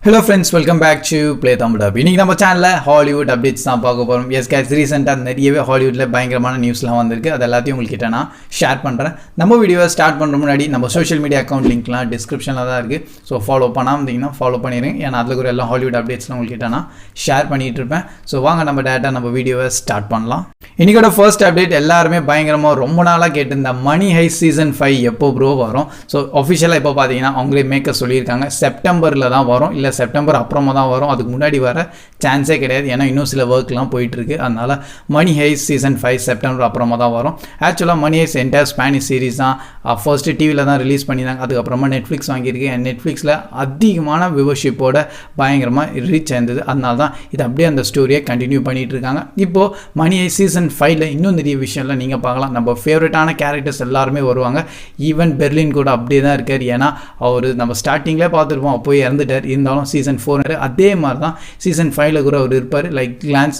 Hello friends, welcome back to Play Tamil Dub. இன்னைக்கு நம்ம சேனல்ல ஹாலிவுட் அப்டேட்ஸ் தான் பார்க்க போறோம். எஸ் गाइस, ரீசன்ட்டா நிறையவே ஹாலிவுட்ல பயங்கரமான நியூஸ்லாம் வந்திருக்கு. அது எல்லாத்தையும் உங்களுக்கு நான் ஷேர் பண்றேன். நம்ம வீடியோவை ஸ்டார்ட் பண்ற முன்னாடி நம்ம சோஷியல் மீடியா அக்கவுண்ட் லிங்க்லாம் டிஸ்கிரிப்ஷன்ல தான் இருக்கு. ஸோ ஃபாலோ பண்ணாம இருந்தீங்கன்னா ஃபாலோ பண்ணிடுங்க. ஏன்னா அதுல கூட எல்லா ஹாலிவுட் அப்டேட்ஸ்லாம் உங்களுக்கு நான் ஷேர் பண்ணிட்டு இருப்பேன். ஸோ வாங்க நம்ம டேரக்டா நம்ம வீடியோவை ஸ்டார்ட் பண்ணலாம். இன்னைக்கோட ஃபர்ஸ்ட் அப்டேட் எல்லாருமே பயங்கரமா ரொம்ப நாளா கேட்டிருந்த மணி ஹைஸ்ட் சீசன் 5 எப்போ ப்ரோ வரும். ஸோ ஆஃபிஷியலா இப்போ பார்த்தீங்கன்னா அவங்களே மேக்கர் சொல்லியிருக்காங்க செப்டம்பர்ல தான் வரும், இல்லை செப்டம்பர் அப்புறமா தான் வரும். அதுக்கு முன்னாடி வர சான்ஸே கிடையாது. ஏன்னா இன்னும் சில ஒர்க்லாம் போயிட்டுருக்கு. அதனால் மணி ஹைஸ்ட் சீசன் 5 செப்டம்பர் அப்புறமா தான் வரும். ஆக்சுவலாக மணி ஹைஸ்ட் என்டையர் ஸ்பானிஷ் சீரிஸ் தான் ஃபர்ஸ்ட்டு டிவியில் தான் ரிலீஸ் பண்ணியிருந்தாங்க. அதுக்கப்புறமா நெட்ஃப்ளிக்ஸ் வாங்கியிருக்கு. அண்ட் நெட்ஃப்ளிக்ஸில் அதிகமான வியூவர்ஷிப்போட பயங்கரமாக ரீச் ஆயிருந்தது. அதனால தான் இது அப்படியே அந்த ஸ்டோரியை கண்டினியூ பண்ணிகிட்டு இருக்காங்க. இப்போது மணி ஹைஸ்ட் சீசன் 5ல் இன்னும் நிறைய விஷயம்லாம் நீங்கள் பார்க்கலாம். நம்ம ஃபேவரட்டான கேரக்டர்ஸ் எல்லாருமே வருவாங்க. ஈவன் பெர்லின் கூட அப்படியே தான் இருக்கார். ஏன்னா அவர் நம்ம ஸ்டார்டிங்லேயே பார்த்துருப்போம், போய் இறந்துட்டார். இருந்தாலும் சீசன் 4 அதே மாதிரி தான் சீசன் 5ல் கூட அவர் இருப்பார். லைக் கிளான்ஸ்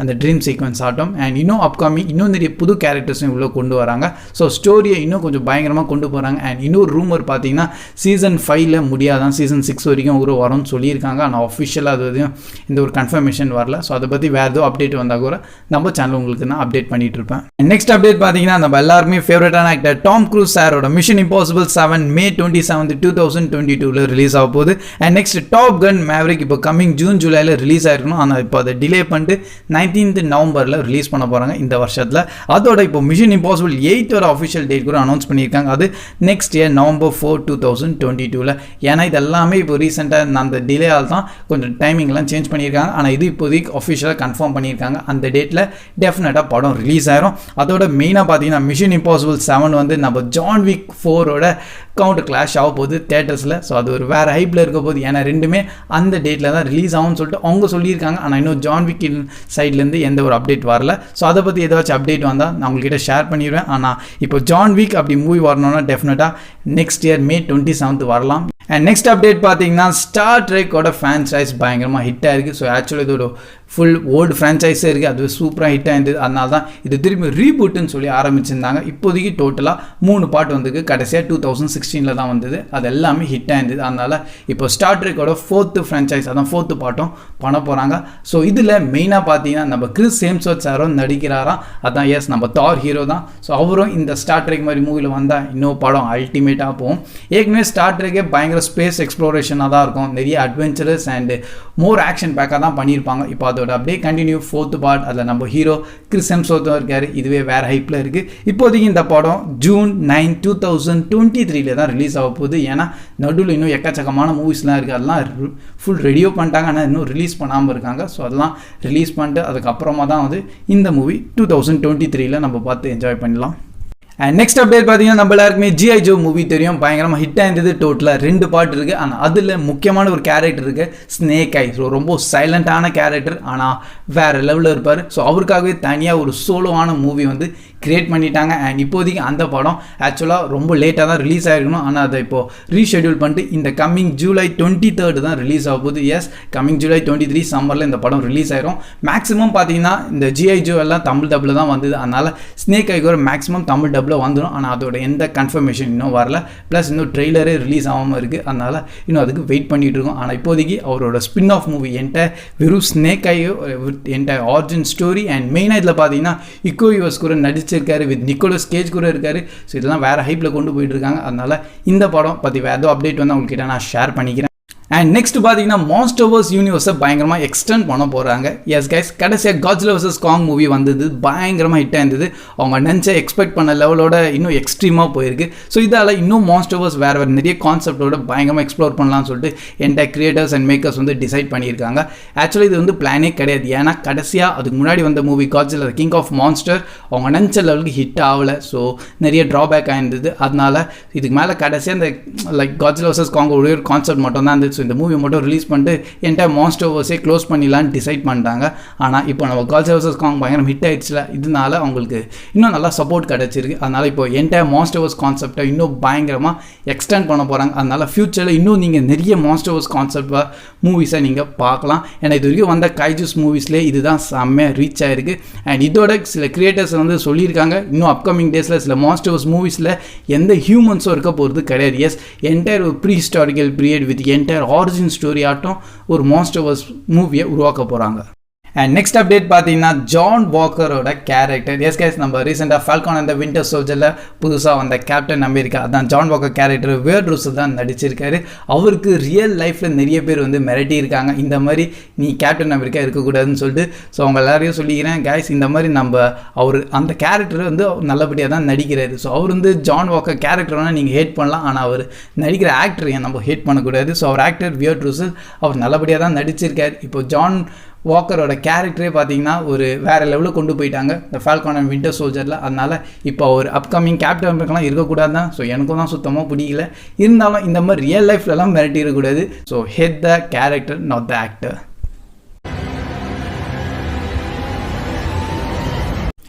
அந்த ட்ரீம் சீக்வன்ஸ் ஆட்டம். அண்ட் இன்னும் அப்கமிங் இன்னும் நிறைய புது கேரக்டர்ஸும் இவ்வளோ கொண்டு வராங்க. ஸோ ஸ்டோரியை இன்னும் கொஞ்சம் பயங்கரமாக கொண்டு போகிறாங்க. அண்ட் இன்னொரு ரூமர் பார்த்தீங்கன்னா சீசன் 5ல் முடியாதான், சீசன் 6 வரைக்கும் ஒரு வரும்னு சொல்லியிருக்காங்க. ஆனால் ஆஃபிஷியலாக அது வரையும் இந்த ஒரு கன்ஃபர்மேஷன் வரல. ஸோ அதை பற்றி வேறு ஏதோ அப்டேட் வந்தால் கூட நம்ம சேனல் உங்களுக்கு நான் அப்டேட் பண்ணிட்டு இருப்பேன். நெக்ஸ்ட் அப்டேட் பார்த்தீங்கன்னா நம்ம எல்லாருமே ஃபேவரட்டான ஆக்டர் டாம் க்ரூஸ் சாரோட மிஷன் இம்பாசிபிள் 7 May 27, 2022 ரிலீஸ் ஆக போகுது. And next Top Gun Maverick இப்போ கம்மிங் ஜூன் ஜூலையில் ரிலீஸ் ஆயிருக்கணும். ஆனால் இப்போ அதை டிலே பண்ணிட்டு 19th நவம்பரில் ரிலீஸ் பண்ண போகிறாங்க இந்த வருஷத்தில். அதோட இப்போ மிஷன் இம்பாசிபிள் 8 ஆஃபிஷியல் டேட் கூட அனௌன்ஸ் பண்ணியிருக்காங்க. அது நெக்ஸ்ட் இயர் November 4, 2022. ஏன்னா இது எல்லாமே இப்போ ரீசெண்டாக அந்த டிலேயால் தான் கொஞ்சம் டைமிங்லாம் சேஞ்ச் பண்ணியிருக்காங்க. ஆனால் இது இப்போதைக்கு ஆஃபிஷியலாக கன்ஃபார்ம் பண்ணியிருக்காங்க. அந்த டேட்டில் டெஃபினட்டாக படம் ரிலீஸ் ஆயிரும். அதோட மெயினாக பார்த்தீங்கன்னா மிஷன் இம்பாசிபிள் 7 வந்து நம்ம ஜான் விக் 4ஓட கவுண்ட் கிளாஷ் ஆக போகுது தேட்டர்ஸில். ஸோ அது ஒரு வேறு ஹைப்பில் இருக்க போகுது. ஏன்னா ரெண்டுமே அந்த டேட்டில் தான் ரிலீஸ் ஆகும்னு சொல்லிட்டு அவங்க சொல்லியிருக்காங்க. ஆனால் இன்னும் ஜான் விக்கின் சைட்லேருந்து எந்த ஒரு அப்டேட் வரல. ஸோ அதை பற்றி ஏதாச்சும் அப்டேட் வந்தால் நான் உங்கள்கிட்ட ஷேர் பண்ணிடுவேன். ஆனால் இப்போ ஜான் விக் அப்படி மூவி வரணும்னா டெஃபினட்டாக நெக்ஸ்ட் இயர் May 27 வரலாம். அண்ட் நெக்ஸ்ட் அப்டேட் பார்த்தீங்கன்னா ஸ்டார் ட்ரெக்கோட ஃப்ரான்ச்சைஸ் பயங்கரமாக ஹிட் ஆயிருக்கு. ஸோ ஆக்சுவலி இதோட ஃபுல் ஓல்டு ஃப்ரான்ச்சைஸே இருக்குது. அது சூப்பராக ஹிட் ஆயிருந்தது. அதனால தான் இது திரும்பி ரீபூட்டுன்னு சொல்லி ஆரம்பிச்சிருந்தாங்க. இப்போதைக்கு டோட்டலாக 3 பார்ட் வந்திருக்கு. கடைசியாக 2016 தான் வந்தது. அது எல்லாமே ஹிட் ஆயிருந்தது. அதனால் இப்போ ஸ்டார் ட்ரெக்கோட 4th ஃப்ரான்ச்சைஸ், அதான் 4th பார்ட்டும் பண்ண போகிறாங்க. ஸோ இதில் மெயினாக பார்த்தீங்கன்னா நம்ம கிறிஸ் ஹெம்ஸ்வொர்த் சாரும் நடிக்கிறாராம். அதான் எஸ் நம்ம தார் ஹீரோ தான். ஸோ அவரும் இந்த ஸ்டார் ட்ரெக் மாதிரி மூவியில் வந்தால் இன்னும் படம் அல்டிமேட்டாக போகும். ஏற்கனவே ஸ்டார் ட்ரெக்கே பயங்கர ஸ்பேஸ் எக்ஸ்ப்ளோரேஷனாக தான் இருக்கும். நிறைய அட்வென்ச்சரஸ் அண்ட் மோர் ஆக்ஷன் பேக்காக தான் பண்ணியிருப்பாங்க. இப்போ அதோட அப்படியே கண்டினியூ 4th பார்ட். அதில் நம்ம ஹீரோ கிறிஸ் ஹெம்ஸ்வொர்த் இருக்கார். இதுவே வேறு ஹைப்பில் இருக்குது. இப்போதைக்கு இந்த படம் June 9, 2023 தான் ரிலீஸ் ஆக போகுது. ஏன்னா நடுவில் இன்னும் எக்கச்சக்கமான மூவிஸ்லாம் இருக்குது. அதெல்லாம் ஃபுல் ரெடியோ பண்ணிட்டாங்க. ஆனால் இன்னும் ரிலீஸ் பண்ணாமல் இருக்காங்க. ஸோ அதெல்லாம் ரிலீஸ் பண்ணிட்டு அதுக்கப்புறமா தான் வந்து இந்த மூவி 2023 நம்ம பார்த்து என்ஜாய் பண்ணலாம். அண்ட் நெக்ஸ்ட் அப்டேட் பார்த்தீங்கன்னா நம்ம எல்லாருக்குமே G.I. Joe மூவி தெரியும். பயங்கரமாக ஹிட் ஆயிருந்தது. டோட்டலாக 2 பார்ட் இருக்குது. ஆனால் அதில் முக்கியமான ஒரு கேரக்டர் இருக்குது, ஸ்னேக் ஐ. ஸோ ரொம்ப சைலண்டான கேரக்டர், ஆனால் வேறு லெவலில் இருப்பார். ஸோ அவருக்காகவே தனியாக ஒரு சோலோவான மூவி வந்து கிரியேட் பண்ணிட்டாங்க. அண்ட் இப்போதைக்கு அந்த படம் ஆக்சுவலாக ரொம்ப லேட்டாக தான் ரிலீஸ் ஆகிருக்கணும். ஆனால் அதை இப்போது ரீஷெடியூல் பண்ணிட்டு இந்த கம்மிங் July 23 தான் ரிலீஸ் ஆக போகுது. எஸ், கம்மிங் July 23 சம்மரில் இந்த படம் ரிலீஸ் ஆயிரும். மேக்ஸிமம் பார்த்தீங்கன்னா இந்த G.I. Joe எல்லாம் தமிழ் டப்பில் தான் வந்தது. அதனால் ஸ்னேக் ஐக்கு ஒரு மேக்ஸிமம் தமிழ் டப்பில் வந்துடும். ஆனால் அதோட எந்த கன்ஃபர்மேஷன் இன்னும் வரல. ப்ளஸ் இன்னும் ட்ரெய்லரே ரிலீஸ் ஆகாமல் இருக்குது. அதனால் இன்னும் அதுக்கு வெயிட் பண்ணிகிட்டு இருக்கோம். ஆனால் இப்போதைக்கு அவரோட ஸ்பின் ஆஃப் மூவி என்கிட்ட வெறும் ஸ்னேக் ஐயோ என்கிட்ட ஆரிஜின் ஸ்டோரி. அண்ட் மெயினாக இதில் பார்த்தீங்கன்னா இக்கோ யுவர்ஸ் கூட நடிச்சிருக்காரு, வித் நிக்கோலஸ் கேஜ் கூட இருக்காரு. ஸோ இதெல்லாம் வேறு ஹைப்பில் கொண்டு போயிட்டு இருக்காங்க. அதனால் இந்த படம் பற்றி வேறு ஏதோ அப்டேட் வந்து அவங்ககிட்ட நான் ஷேர் பண்ணிக்கிறேன். அண்ட் நெக்ஸ்ட் பார்த்தீங்கன்னா மான்ஸ்டர்வர்ஸ் யூனிவர்ஸை பயங்கரமாக எக்ஸ்டெண்ட் பண்ண போகிறாங்க. எஸ் கைஸ், கடைசியாக காட்ஸில்லா vs. காங் மூவி வந்தது. பயங்கரமாக ஹிட் ஆயிருந்தது. அவங்க நினச்ச எக்ஸ்பெக்ட் பண்ண லெவலோட இன்னும் எக்ஸ்ட்ரீமாக போயிருக்கு. ஸோ இதால் இன்னும் மான்ஸ்டர்வர்ஸ் வேறு நிறைய கான்செப்டோட பயங்கரமாக எக்ஸ்ப்ளோர் பண்ணலாம்னு சொல்லிட்டு என்டையர் கிரியேட்டர்ஸ் அண்ட் மேக்கர்ஸ் வந்து டிசைட் பண்ணியிருக்காங்க. ஆக்சுவலி இது வந்து பிளானே கிடையாது. ஏன்னா கடைசியாக அதுக்கு முன்னாடி வந்த movie Godzilla King of Monster அவங்க நினச்ச லெவலுக்கு ஹிட் ஆகலை. ஸோ நிறைய ட்ராபேக் ஆயிருந்தது. அதனால இதுக்கு மேலே கடைசியாக இந்த லைக் காட்ஸில்லா vs. காங் ஒரே ஒரு கான்செப்ட் மட்டும் தான் இருந்தது. ஸோ இந்த மூவி மட்டும் ரிலீஸ் பண்ணிட்டு என்டையர் மான்ஸ்டர்வர்ஸே க்ளோஸ் பண்ணிடலான்னு டிசைட் பண்ணிட்டாங்க. ஆனால் இப்போ நம்ம காட்ஸில்லா vs காங் பயங்கரம் ஹிட் ஆயிடுச்சுல, இதனால அவங்களுக்கு இன்னும் நல்லா சப்போர்ட் கிடச்சிருக்கு. அதனால் இப்போ என்டையர் மான்ஸ்டர்வர்ஸ் கான்செப்டை இன்னும் பயங்கரமாக எக்ஸ்டெண்ட் பண்ண போகிறாங்க. அதனால் ஃப்யூச்சரில் இன்னும் நீங்கள் நிறைய மான்ஸ்டர்வர்ஸ் கான்செப்டாக மூவிஸை நீங்கள் பார்க்கலாம். ஏன்னா இது வரைக்கும் வந்த கைஜூஸ் மூவிஸ்லேயே இதுதான் செம்மையாக ரீச் ஆகிருக்கு. அண்ட் இதோட சில கிரியேட்டர்ஸ் வந்து சொல்லியிருக்காங்க, இன்னும் அப்கமிங் டேஸில் சில மான்ஸ்டர்வர்ஸ் மூவிஸில் எந்த ஹியூமன்ஸும் இருக்க போகிறது கிடையாது. எஸ், என்டையர் ஒரு pre historical period with entire origin story ஆட்டம் ஒரு மான்ஸ்டர்வர்ஸ் மூவியை உருவாக்க போகிறாங்க. அண்ட் நெக்ஸ்ட் அப்டேட் பார்த்தீங்கன்னா ஜான் வாக்கரோட கேரக்டர். எஸ் கைஸ், நம்ம ரீசெண்டாக ஃபால்கான் அந்த வின்டர் சோல்ஜரில் புதுசாக வந்த கேப்டன் அமெரிக்கா, அதான் John Walker character Wyatt Russell தான் நடிச்சிருக்காரு. அவருக்கு ரியல் லைஃப்பில் நிறைய பேர் வந்து மிரட்டி இருக்காங்க, இந்த மாதிரி நீ கேப்டன் அமெரிக்கா இருக்கக்கூடாதுன்னு சொல்லிட்டு. ஸோ அவங்க எல்லாரையும் சொல்லிக்கிறேன் கைஸ், இந்த மாதிரி அவர் அந்த கேரக்டர் வந்து நல்லபடியாக தான் நடிக்கிறாரு. ஸோ அவர் வந்து ஜான் வாக்கர் கேரக்டர் வேணால் நீங்கள் ஹேட் பண்ணலாம், ஆனால் அவர் நடிக்கிற ஆக்டர் ஏன் நம்ம ஹேட் பண்ணக்கூடாது. ஸோ அவர் ஆக்டர் வியர்ட் ரூசல் அவர் நல்லபடியாக தான் நடிச்சிருக்காரு. இப்போ ஜான் வாக்கரோட கேரக்டரே பார்த்தீங்கன்னா ஒரு வேறு லெவலில் கொண்டு போயிட்டாங்க இந்த ஃபால்கான் அண்ட் வின்டர் சோல்ஜரில். அதனால் இப்போ அவர் அப்கமிங் கேப்டன் அமெரிக்காலாம் இருக்கக்கூடாது தான். ஸோ எனக்கும் தான் சுத்தமாக பிடிக்கல. இருந்தாலும் இந்த மாதிரி ரியல் லைஃப்லலாம் மிரட்டி இருக்கக்கூடாது. So head the character, not the actor.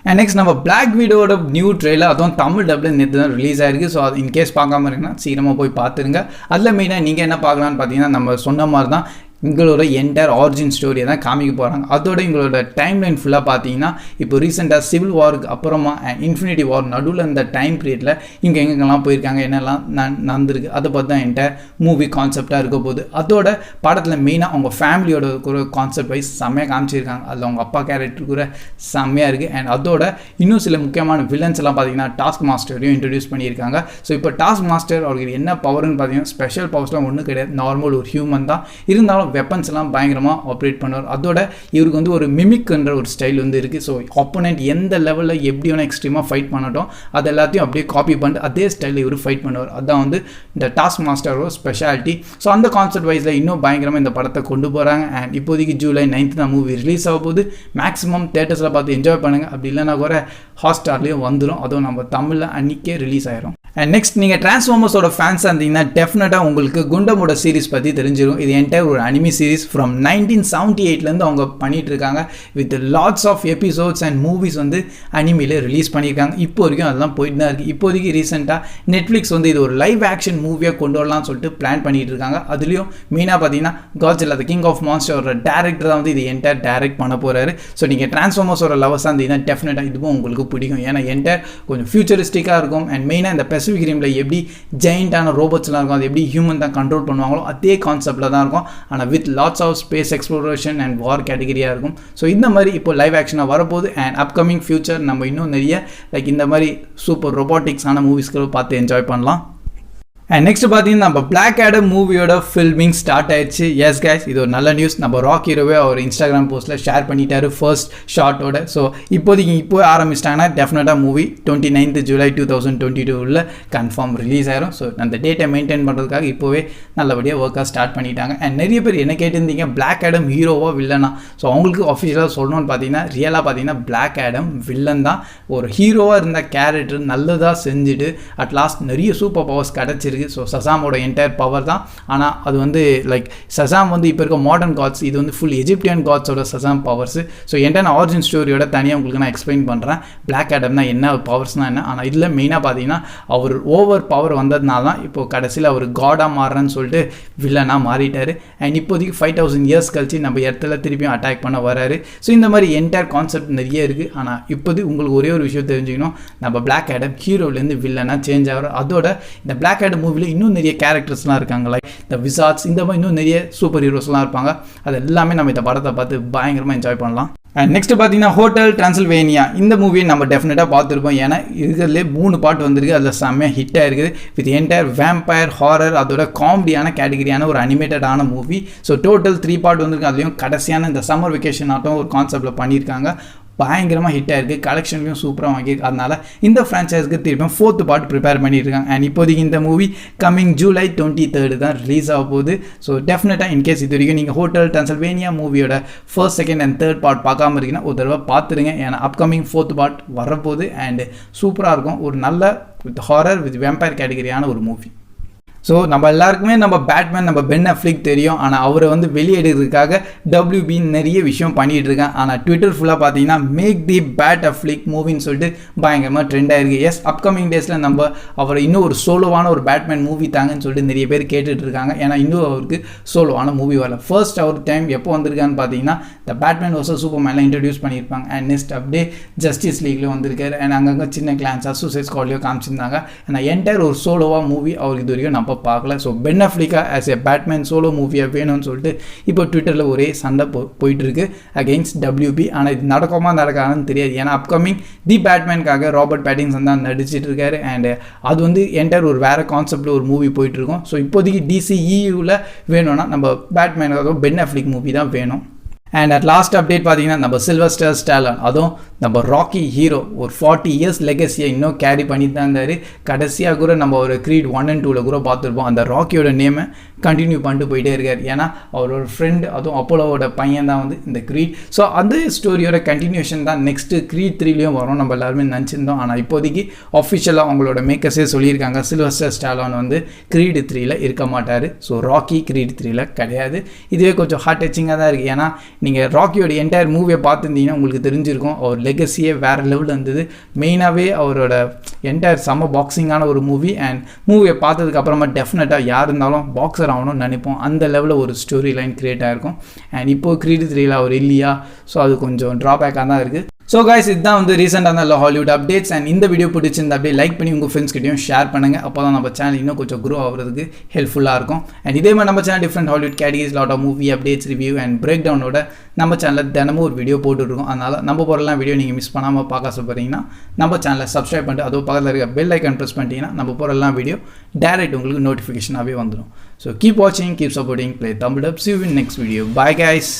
And next நம்ம பிளாக் வீடோட நியூ ட்ரெயிலர், அதுவும் தமிழ் டப்பில் நேற்று தான் ரிலீஸ் ஆயிருக்கு. ஸோ அது இன்கேஸ் பார்க்காம இருக்குன்னா சீக்கிரமாக போய் பார்த்துருங்க. அதில் மெயினாக நீங்கள் என்ன பார்க்கலான்னு பார்த்தீங்கன்னா, நம்ம சொன்ன மாதிரி தான் எங்களோட என்டையர் ஆரிஜின் ஸ்டோரியை தான் காமிக்க போகிறாங்க. அதோட எங்களோட டைம் லைன் ஃபுல்லாக பார்த்தீங்கன்னா, இப்போ ரீசெண்டாக சிவில் வாருக்கு அப்புறமா இன்ஃபினிட்டி வார் நடுவில் இந்த டைம் பீரியடில் இங்கே எங்கெங்கெல்லாம் போயிருக்காங்க, என்னெல்லாம் நடந்திருக்கு, அதை பார்த்து தான் என்டையர் மூவி கான்செப்டாக இருக்க போகுது. அதோட படத்தில் மெயினாக அவங்க ஃபேமிலியோட ஒரு கான்செப்ட் வைஸ் செம்மையாக காமிச்சிருக்காங்க. அதில் அவங்க அப்பா கேரக்டர் கூட செம்மையாக இருக்குது. அண்ட் அதோட இன்னும் சில முக்கியமான வில்லன்ஸ் எல்லாம் பார்த்தீங்கன்னா டாஸ்க் மாஸ்டரையும் இன்ட்ரடியூஸ் பண்ணியிருக்காங்க. ஸோ இப்போ டாஸ்க் மாஸ்டர் அவருக்கு என்ன பவர்னு பார்த்தீங்கன்னா, ஸ்பெஷல் பவர்ஸ்லாம் ஒன்றும் கிடையாது, நார்மல் ஒரு ஹியூமன் தான். இருந்தாலும் வெப்பன்ஸ் எல்லாம் பயங்கரமாக ஆப்ரேட் பண்ணுவார். அதோட இவருக்கு வந்து ஒரு மிமிக்ன்ற ஒரு ஸ்டைல் வந்து இருக்குது. ஸோ ஆப்போனன்ட் எந்த லெவலில் எப்படி வேணால் எக்ஸ்ட்ரீமாக ஃபைட் பண்ணட்டும், அது எல்லாத்தையும் அப்படியே காப்பி பண்ணிட்டு அதே ஸ்டைலில் இவர் ஃபைட் பண்ணுவார். அதுதான் வந்து இந்த டாஸ்க் மாஸ்டரோட ஸ்பெஷாலிட்டி. ஸோ அந்த கான்செப்ட் வைஸில் இன்னும் பயங்கரமாக இந்த படத்தை கொண்டு போகிறாங்க. அண்ட் இப்போதைக்கு ஜூலை 9 தான் மூவி ரிலீஸ் ஆக போகுது. மேக்ஸிமம் தேட்டர்ஸில் பார்த்து என்ஜாய் பண்ணுங்கள். அப்படி இல்லைனா கூட ஹாட்ஸ்டார்லேயும் வந்துடும். அதுவும் நம்ம தமிழில் அன்றைக்கே ரிலீஸ் ஆயிரும். அண்ட் நெக்ஸ்ட் நீங்கள் டிரான்ஸ்ஃபார்மர்ஸோட ஃபேன்ஸாக இருந்தீங்கன்னா டெஃபினட்டாக உங்களுக்கு குண்டமோட சீரிஸ் பற்றி தெரிஞ்சிடும். இது என்டையர் ஒரு அனிமி சீரிஸ் ஃப்ரம் 1978 அவங்க பண்ணிட்டு இருக்காங்க. With lots of episodes and movies வந்து அனிமியில் ரிலீஸ் பண்ணியிருக்காங்க. இப்போ வரைக்கும் அதெல்லாம் போயிட்டு தான் இருக்குது. இப்போதைக்கு ரீசெண்டாக நெட்ஃப்ளிக்ஸ் வந்து இது ஒரு லைவ் ஆக்ஷன் மூவியாக கொண்டு வரலாம்னு சொல்லிட்டு பிளான் பண்ணிட்டு இருக்காங்க. அதுலேயும் மெயினாக பார்த்தீங்கன்னா காட்ஸில்லா த கிங் ஆஃப் மான்ஸ்டரோட டேரக்டர் தான் வந்து இது என்டையர் டைரக்ட் பண்ண போகிறாரு. ஸோ நீங்கள் டிரான்ஸ்ஃபார்மர்ஸோட லவர்ஸாக இருந்தீங்கன்னா டெஃபினட்டாக இதுவும் உங்களுக்கு பிடிக்கும். ஏன்னா என்டையர் கொஞ்சம் ஃபியூச்சரிஸ்டிக்காக இருக்கும். அண்ட் மெயினாக இந்த பெசிபிக் ரிமில் எப்படி ஜெயிண்டான ரோபோட்ஸ்லாம் இருக்கும், அது எப்படி ஹியூமன் தான் கண்ட்ரோல் பண்ணுவாங்களோ அதே கான்செப்டில் தான் இருக்கும். ஆனால் with lots of space exploration and war கேட்டகரியாக இருக்கும். ஸோ இந்த மாதிரி இப்போ லைவ் ஆக்ஷனாக வரப்போகுது. அண்ட் அப்கமிங் ஃபியூச்சர் நம்ம இன்னும் நிறைய இந்த மாதிரி சூப்பர் ரொபாட்டிக்ஸான மூவிஸ்களை பார்த்து என்ஜாய் பண்ணலாம். அண்ட் நெக்ஸ்ட் பார்த்தீங்கன்னா நம்ம பிளாக் ஆடம் மூவியோட ஃபில்மிங் ஸ்டார்ட் ஆயிடுச்சு. எஸ் கைஸ், இது ஒரு நல்ல நியூஸ். நம்ம ராக் ஹீரோவே அவர் இன்ஸ்டாகிராம் போஸ்ட்டில் ஷேர் பண்ணிட்டாரு ஃபர்ஸ்ட் ஷார்ட்டோட. ஸோ இப்போதைக்கு இப்போ ஆரம்பிச்சிட்டாங்கன்னா டெஃபினட்டாக மூவி 29 ஜூலை 2022 கன்ஃபார்ம் ரிலீஸ் ஆயிரும். ஸோ அந்த டேட்டை மெயின்டைன் பண்ணுறதுக்காக இப்போவே நல்லபடியாக ஒர்க்காக ஸ்டார்ட் பண்ணிட்டாங்க. அண்ட் நிறைய பேர் என்ன கேட்டிருந்தீங்க, பிளாக் ஆடம் ஹீரோவா வில்லனா? ஸோ அவங்களுக்கு அஃபிஷியலாக சொல்லணும்னு பார்த்தீங்கன்னா, ரியலாக பார்த்தீங்கன்னா பிளாக் ஆடம் வில்லன் தான். ஒரு ஹீரோவாக இருந்த கேரக்டர் நல்லதாக செஞ்சுட்டு அட் லாஸ்ட் நிறைய சூப்பர் பவர்ஸ் கிடச்சிருக்கு. ஸோ சசாமோட என்டையர் பவர் தான். ஆனால் அது வந்து சசாம் வந்து இப்போ இருக்க மாடர்ன் காட்ஸ், இது வந்து full Egyptian காட்ஸோட Shazam powers. So entire origin ஸ்டோரியோட தனியாக உங்களுக்கு நான் எக்ஸ்பிளைன் பண்ணுறேன். பிளாக் ஆடம்னா என்ன, பவர்ஸ்னால் என்ன. ஆனால் இதில் மெயினாக பார்த்தீங்கன்னா அவர் ஓவர் பவர் வந்ததுனால தான் இப்போ கடைசியில் அவர் காடாக மாறுறேன்னு சொல்லிட்டு வில்லனாக மாறிட்டார். அண்ட் இப்போதைக்கு 5000 இயர்ஸ் கழிச்சு நம்ம இடத்துல திருப்பியும் அட்டாக் பண்ண வராரு. ஸோ இந்த மாதிரி என்டையர் கான்செப்ட் நிறைய இருக்குது. ஆனால் இப்போது உங்களுக்கு ஒரே ஒரு விஷயம் தெரிஞ்சுக்கணும், நம்ம பிளாக் ஆடம் ஹீரோலேருந்து வில்லனாக சேஞ்ச் ஆகிற. அதோட இந்த பிளாக் ஆடம் மூவியில் இன்னும் நிறைய கேரக்டர்ஸ்லாம் இருக்காங்க, லைக் இந்த விசார்ட்ஸ், இந்த மாதிரி இன்னும் நிறைய சூப்பர் ஹீரோஸ்லாம் இருப்பாங்க. அது எல்லாமே நம்ம இந்த படத்தை பார்த்து பயங்கரமாக என்ஜாய் பண்ணலாம். அண்ட் நெக்ஸ்ட் பார்த்தீங்கன்னா ஹோட்டல் டிரான்சில்வேனியா, இந்த மூவியை நம்ம டெஃபினட்டாக பார்த்துருப்போம். ஏன்னா இருக்கிறதுலே 3 பார்ட் வந்திருக்கு. அதில் செம்மையாக ஹிட் ஆகிருக்குது. வித் என்டையர் வேம்பயர் ஹாரர் அதோட காமெடியான கேட்டகரியான ஒரு அனிமேட்டடான மூவி. ஸோ டோட்டல் 3 பார்ட் வந்திருக்கு. அதுலேயும் கடைசியான இந்த சம்மர் வெக்கேஷன் ஆட்டம் ஒரு கான்செப்டில் பண்ணியிருக்காங்க. பயங்கரமாக ஹிட் ஆகிருக்கு. கலெக்ஷன்லையும் சூப்பராக வாங்கியிருக்கு. அதனால் இந்த ஃப்ரான்ச்சைஸ்க்கு திருப்பியும் 4th பார்ட் ப்ரிப்பேர் பண்ணியிருக்காங்க. அண்ட் இப்போதைக்கு இந்த மூவி கம்மிங் ஜூலை 23 தான் ரிலீஸ் ஆக போகுது. ஸோ டெஃபினட்டாக இன்கேஸ் இது வரைக்கும் நீங்கள் ஹோட்டல் டிரான்சில்வேனியா மூவியோட 1st, 2nd and 3rd part பார்க்காம இருக்கீங்கன்னா ஒரு தடவை பார்த்துருங்க. ஏன்னா அப்கமிங் 4th பார்ட் வரப்போகுது. அண்ட் சூப்பராக இருக்கும். ஒரு நல்ல வித் ஹாரர் வித் வேம்பயர் கேட்டகரியான ஒரு மூவி. ஸோ நம்ம எல்லாருக்குமே நம்ம பேட்மேன் நம்ம பென் அஃப்ளிக் தெரியும். ஆனால் அவரை வந்து வெளியேடுறதுக்காக WB நிறைய விஷயம் பண்ணிகிட்டு இருக்கேன். ஆனால் ட்விட்டர் ஃபுல்லாக பார்த்தீங்கன்னா மேக் தி பேட் அஃப்ளிக் மூவின்னு சொல்லிட்டு பயங்கரமாக ட்ரெண்ட் ஆயிருக்கு. எஸ், அப்கமிங் டேஸில் நம்ம அவரை இன்னும் ஒரு சோலோவான ஒரு பேட்மேன் மூவி தாங்கன்னு சொல்லிட்டு நிறைய பேர் கேட்டுட்டு இருக்காங்க. ஏன்னா இன்னும் அவருக்கு சோலோவான மூவி வரல. ஃபர்ஸ்ட் அவர் டைம் எப்போ வந்திருக்கான்னு பார்த்தீங்கன்னா த பேட்மேன் வர்சஸ் சூப்பர்மேன்லாம் இன்ட்ரடியூஸ் பண்ணியிருப்பாங்க. அண்ட் நெக்ஸ்ட் அப்படியே ஜஸ்டிஸ் லீக்லேயும் வந்திருக்காரு. அண்ட் அங்கங்கே சின்ன கிளான்ஸாக சூசைட் ஸ்குவாட்லையும் காமிச்சிருந்தாங்க. ஆனால் என்டையர் ஒரு சோலோவாக மூவி அவருக்கு இது வரைக்கும் நம்ம பார்க்கல. ஸோ பென் அஃப்ளிக்கா ஆஸ் ஏ பேட்மேன் சோலோ மூவியாக வேணும்னு சொல்லிட்டு இப்போ ட்விட்டரில் ஒரே சண்டை போயிட்டு இருக்கு அகெயின்ஸ்ட் WB. ஆனால் இது நடக்காதுன்னு தெரியாது. ஏன்னா அப்கமிங் தி பேட்மேனுக்காக ராபர்ட் பேட்டின்சன் தான் நடிச்சிட்டு இருக்காரு. அண்ட் அது வந்து என்டையர் ஒரு வேறு கான்செப்டில் ஒரு மூவி போயிட்டு இருக்கும். ஸோ இப்போதைக்கு DCEUவில் வேணும்னா நம்ம பேட்மேனுக்காக பென் அஃப்ளிக் மூவி தான் வேணும். அண்ட் அட் லாஸ்ட் அப்டேட் பார்த்தீங்கன்னா நம்ம சில்வஸ்டர் ஸ்டாலன், அதுவும் நம்ம ராக்கி ஹீரோ ஒரு 40 இயர்ஸ் லெகசியை இன்னும் கேரி பண்ணிட்டு தான் இருந்தார். கடைசியாக கூட நம்ம ஒரு Creed 1 and 2 கூட பார்த்துருப்போம். அந்த ராக்கியோட நேமை கண்டினியூ பண்ணிட்டு போயிட்டே இருக்கார். ஏன்னா அவரோட ஃப்ரெண்ட் அதுவும் அப்போலோவோட பையன் தான் வந்து இந்த Creed. ஸோ அந்த ஸ்டோரியோட கண்டினியூஷன் தான் நெக்ஸ்ட்டு Creed 3லேயும் வரும் நம்ம எல்லாருமே நினச்சிருந்தோம். ஆனால் இப்போதைக்கு ஆஃபிஷியலாக அவங்களோட மேக்கர்ஸே சொல்லியிருக்காங்க சில்வஸ்டர் ஸ்டாலன் வந்து Creed 3ல் இருக்க மாட்டார். ஸோ ராக்கி Creed 3ல் கிடையாது. இதுவே கொஞ்சம் ஹார்ட் டச்சிங்காக தான் இருக்குது. ஏன்னா நீங்கள் ராக்கியோட என்டையர் மூவியை பார்த்துருந்தீங்கன்னா உங்களுக்கு தெரிஞ்சிருக்கும் அவர் லெகசியே வேறு லெவலில் இருந்தது. மெயினாகவே அவரோட என்டையர் செம்ம பாக்ஸிங்கான ஒரு மூவி. அண்ட் மூவியை பார்த்ததுக்கப்புறமா டெஃபினட்டாக யார் இருந்தாலும் பாக்ஸர் ஆகணும்னு நினைப்போம். அந்த லெவலில் ஒரு ஸ்டோரி லைன் க்ரியேட் ஆகிருக்கும். அண்ட் இப்போது Creed 3ல் அவர் இல்லையா, ஸோ அது கொஞ்சம் ட்ராபேக்காக தான் இருக்குது. ஸோ கைஸ், இதுதான் வந்து ரீசெண்டாக நல்ல ஹாலிவுட் அப்டேட்ஸ். அண்ட் இந்த வீடியோ பிடிச்சிருந்தா அப்படியே லைக் பண்ணி உங்கள் ஃப்ரெண்ட்ஸ்கிட்டையும் ஷேர் பண்ணுங்கள். அப்போ தான் நம்ம சேனல் இன்னும் கொஞ்சம் க்ரோ ஆகிறதுக்கு ஹெல்ப்ஃபுல்லாக இருக்கும். அண்ட் இதே மாதிரி நம்ம channel different Hollywood categories, lot of movie updates, review and break டவுனோட நம்ம சேனலில் தினமும் ஒரு வீடியோ போட்டுருக்கோம். அதனால் நம்ம போகிறலாம் வீடியோ நீங்கள் மிஸ் பண்ணாமல் பார்க்க ஆசைப்படுறீங்கன்னா நம்ம சேனலை சப்ஸ்கிரைப் பண்ணிட்டு அதுவும் பக்கத்தில் இருக்க பெல் ஐக்கான் ப்ரெஸ் பண்ணிட்டீங்கன்னா நம்ம போகிறலாம் வீடியோ டேரெக்ட் உங்களுக்கு நோட்டிஃபிகேஷனாகவே வந்துடும். ஸோ கீப் வாட்சிங், keep supporting Play Tamil Dub. See you in next video. Bye guys.